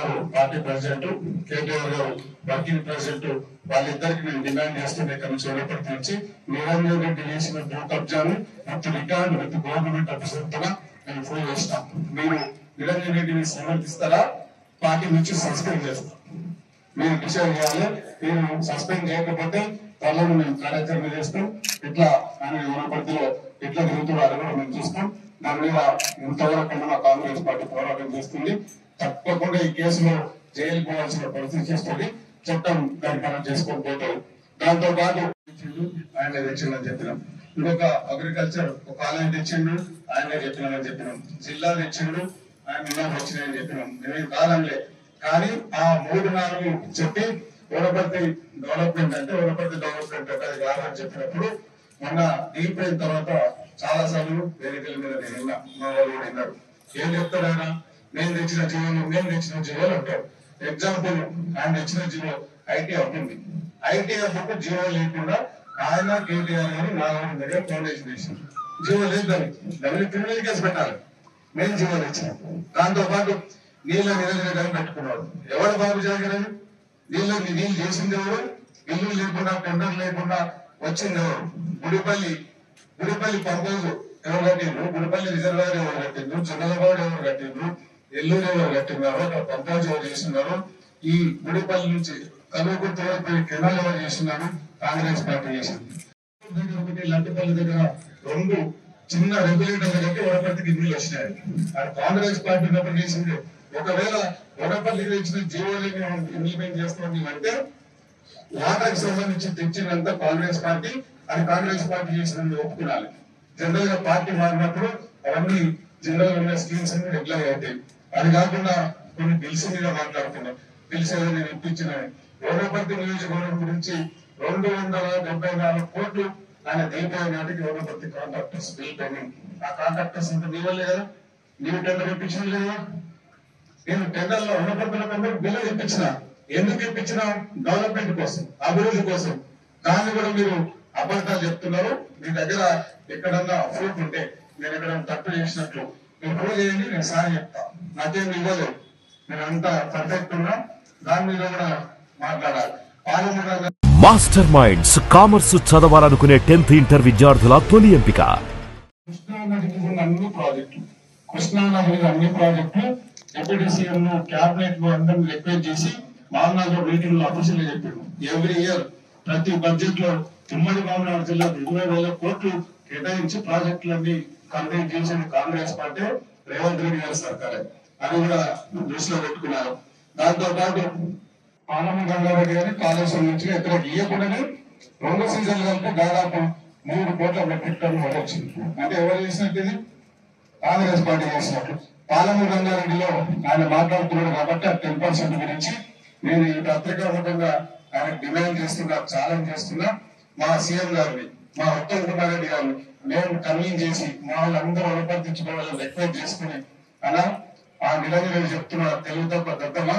గారు party president, KTR గారు working president, వాళ్ళిద్దరికి మేము డిమాండ్ చేస్తున్న ఇక్కడ నుంచి వనపర్తి నుంచి నిరంజన్ రెడ్డి చేసిన భూ కబ్జాను విత్ రికార్డు విత్ గవర్నమెంట్ ఆఫీసర్తో మేము ప్రూవ్ చేస్తాం. మీరు నిరంజన్ రెడ్డిని సమర్థిస్తారా, పార్టీ నుంచి సస్పెండ్ చేస్తాం. మీరు డిసైడ్ చేయాలి. మీరు సస్పెండ్ చేయకపోతే వాళ్ళను మేము కార్యాచరణ చేస్తాం. ఇట్లా ఆయన వనపర్తిలో ఎట్లా తిరుగుతున్నారో కూడా మేము చూస్తాం. దాని మీద ఇంతవరకు మా కాంగ్రెస్ పార్టీ పోరాటం చేస్తుంది. తప్పకుండా ఈ కేసులో జైలు పోవాల్సిన పరిస్థితి చేస్తుంది. చట్టం దాని పని చేసుకోకపోతే దాంతో పాటు ఆయన తెచ్చిందని చెప్పినాం. ఇంకొక అగ్రికల్చర్ ఒక కాలేజ్ తెచ్చిండు, ఆయనే చెప్పినామని చెప్పినాం. జిల్లా తెచ్చిండు, ఆయన వచ్చినాయని చెప్పినాం. మేమేం కాదంలే. కానీ ఆ 3-4 చెప్పి వనపర్తి డెవలప్మెంట్ అంటే అది కాదని చెప్పినప్పుడు మొన్న డీప్ అయిన తర్వాత చాలా సార్లు వేదికల మీద నేను విన్నా, మా వాళ్ళు కూడా విన్నారు. ఏం చెప్తారైనా నేను తెచ్చిన జీవోలు అంటారు. ఎగ్జాంపుల్ ఆయన తెచ్చిన జీవో ఐటీ అవుతుంది. ఐటీ అప్పుడు జీవో లేకుండా ఆయన కేటీఆర్ గారు నాగవరం దగ్గర ఫౌండేషన్ వేసింది. జీవో లేదు దానికి క్రిమినల్ కేసు పెట్టాలి. మేము జీవోలు ఇచ్చినాం. దాంతో పాటు నీళ్ళ నిరంజన పెట్టుకున్నాడు. ఎవరు బాబు జరగలేదు? నీళ్ళు చేసింది ఎవరు? ఇల్లు లేకుండా టెండర్ లేకుండా వచ్చింది ఎవరు? గుడిపల్లి పంపోజు ఎవరు కట్టిండ్రు? గుడిపల్లి రిజర్వాయర్ ఎవరు కట్టిండ్రు? చంద్రబాబు ఎవరు కట్టిండ్రు? ఎల్లూరు ఎవరు కట్టినారు? అక్కడ పంపోజు ఎవరు చేస్తున్నారు? ఈ గుడిపల్లి నుంచి కలుగుర్తి వరకు కెనాల్ ఎవరు చేస్తున్నారు? కాంగ్రెస్ పార్టీ చేసింది. లడ్డుపల్లి దగ్గర 2 చిన్న రెగ్యులేటర్లు కట్టి వనపర్తికి నీళ్ళు వచ్చినాయి. అది కాంగ్రెస్ పార్టీ ఉన్నప్పుడు చేసింది. ఒకవేళ వనపల్లికి ఇచ్చిన జీవోని ఇంప్లిమెంట్ చేస్తామని అంటే వాటర్ కి సంబంధించి తెచ్చినంత కాంగ్రెస్ పార్టీ, అది కాంగ్రెస్ పార్టీ చేసినందుకు ఒప్పుకోవాలి. జనరల్ గా పార్టీ మారినప్పుడు అవన్నీ జనరల్ గా ఉన్న స్కీమ్స్ అన్ని రెగ్యులర్ అవుతాయి. అది కాకుండా కొన్ని బిల్స్ మీద మాట్లాడుతున్నాం. బిల్స్ ఏదో నేను ఇప్పించిన వనపర్తి నియోజకవర్గం గురించి 274 కోట్లు ఆయన దీపావళి నాటికి వనపర్తి కాంట్రాక్టర్స్ బిల్ పెండింగ్. ఆ కాంట్రాక్టర్స్ అంతా నీ వల్లే కదా. నీవు టెండర్ ఇప్పించిన లేదా? నేను టెండర్లో వనపర్తిలో బిల్లు ఇప్పించిన. ఎందుకు ఇప్పించిన? డెవలప్మెంట్ కోసం, అభివృద్ధి కోసం. దాన్ని కూడా మీరు అబద్ధాలు చెప్తున్నారు. మీ దగ్గర ఎక్కడన్నా ప్రూఫ్ ఉంటే, నేను ఎక్కడన్నా తప్పు చేసినట్లు మీరు ప్రూవ్ చేయండి, నేను సాయం చెప్తా. నాకేం ఇవ్వలేదు, నేను అంతా పర్ఫెక్ట్ ఉన్నా. దాని మీద కూడా మాట్లాడాలి. మాస్టర్ మైండ్స్ కామర్స్ చదవాలనుకునే 10th ఇంటర్ విద్యార్థుల తొలి ఎంపిక. కృష్ణానదికి ఉన్న అన్ని ప్రాజెక్టులు డిప్యూటీ సీఎం క్యాబినెట్ లో అందరినీ రిక్వెస్ట్ చేసి మామనాడు మీటింగ్ లో అఫీషియల్ గా చెప్పాడు. ఎవ్రీ ఇయర్ ప్రతి బడ్జెట్ లో ఉమ్మడి మామనాడు జిల్లాకు 20,000 కోట్లు కేటాయించి ప్రాజెక్టులన్నీ కంప్లీట్ చేసిన కాంగ్రెస్ పార్టీ, రేవంత్ రెడ్డి గారి సర్కారే. అది కూడా దృష్టిలో పెట్టుకున్నారు. దాంతో పాటు పార్లమెంట్ రంగారెడ్డి గారి కాళేశ్వరం నుంచి ఎక్కడ గీయకుండానే 2 సీజన్లు కలిపి దాదాపు 3 కోట్ల మెట్రిక్ టన్ను వచ్చింది. అంటే ఎవరు చేసినట్టు? ఇది కాంగ్రెస్ పార్టీ చేసినట్టు. పార్లమెంట్ రంగారెడ్డిలో ఆయన మాట్లాడుతున్నాడు కాబట్టి ఆ 10% గురించి నేను ఈ పత్రికాముఖంగా ఆయన డిమాండ్ చేస్తున్నా, ఛాలెంజ్ చేస్తున్నా. మా సీఎం గారిని, మా ఉత్తమ్ కుమార్ రెడ్డి గారిని మేము కన్వీన్ చేసి మా వాళ్ళందరూ అనుమతించుకోవాలని రిక్వెస్ట్ చేసుకుని అలా ఆ నిరంజన్ రెడ్డి చెప్తున్నా, తెలుగు తప్ప దత్తమా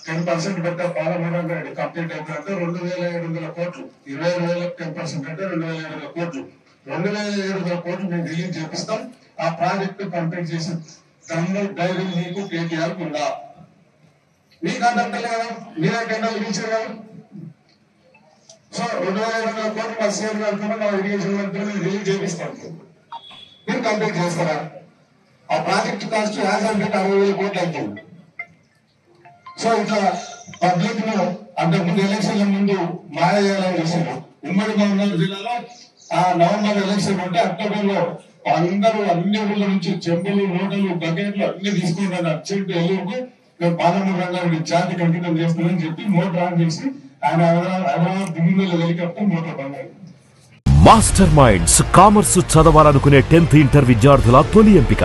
10% పెద్ద పార్లమెంట్ రంగారెడ్డి కంప్లీట్ అయిపోయిందంటే 2,700 కోట్లు. 20,000 10% అంటే 2,700 కోట్లు. 2,700 కోట్లు మేము రిలీజ్ చేపిస్తాం. ఆ ప్రాజెక్టు కంప్లీట్ చేసి తమ్ముడు ధైర్యం మీకు కేటీఆర్ ఉందా? మీ కాంట్రాక్టర్ కదా, మీరే టెండర్లు ఇచ్చారు కదా. సో 2,700 కోట్లు మా సీఎం గారు మా ఇరిగేషన్ మంత్రి రిలీజ్ చేపిస్తాం. మీరు కంప్లీట్ చేస్తారా? ఆ ప్రాజెక్ట్ కాస్ట్ యాజ్ అంటే 60,000 కోట్లు అవుతుంది. సో ఇట్లా పబ్లిక్ ను అంతకుముందు ఎలక్షన్ల ముందు మాయ చేయాలని చూసారు. ఉమ్మడి మహబూబ్నగర్ జిల్లాలో ఆ నవంబర్ ఎలక్షన్ ఉంటే అక్టోబర్ లో అందరూ అన్ని ఊళ్ళ నుంచి చెంబులు, నోటలు, బకెట్లు అన్ని తీసుకుంటారు. అర్జెంట్ ఎల్లుకు మేము పార్లమెంట్ రంగారెడ్డి జాతికి అంకితం చేస్తామని చెప్పి మోటార్ ఆన్ చేసి ఆయన హైదరాబాద్ దిగుమల హెలికాప్టర్ మోటార్ బంద్. మాస్టర్ మైండ్స్ కామర్స్ చదవాలనుకునే 10th ఇంటర్ విద్యార్థుల తొలి ఎంపిక.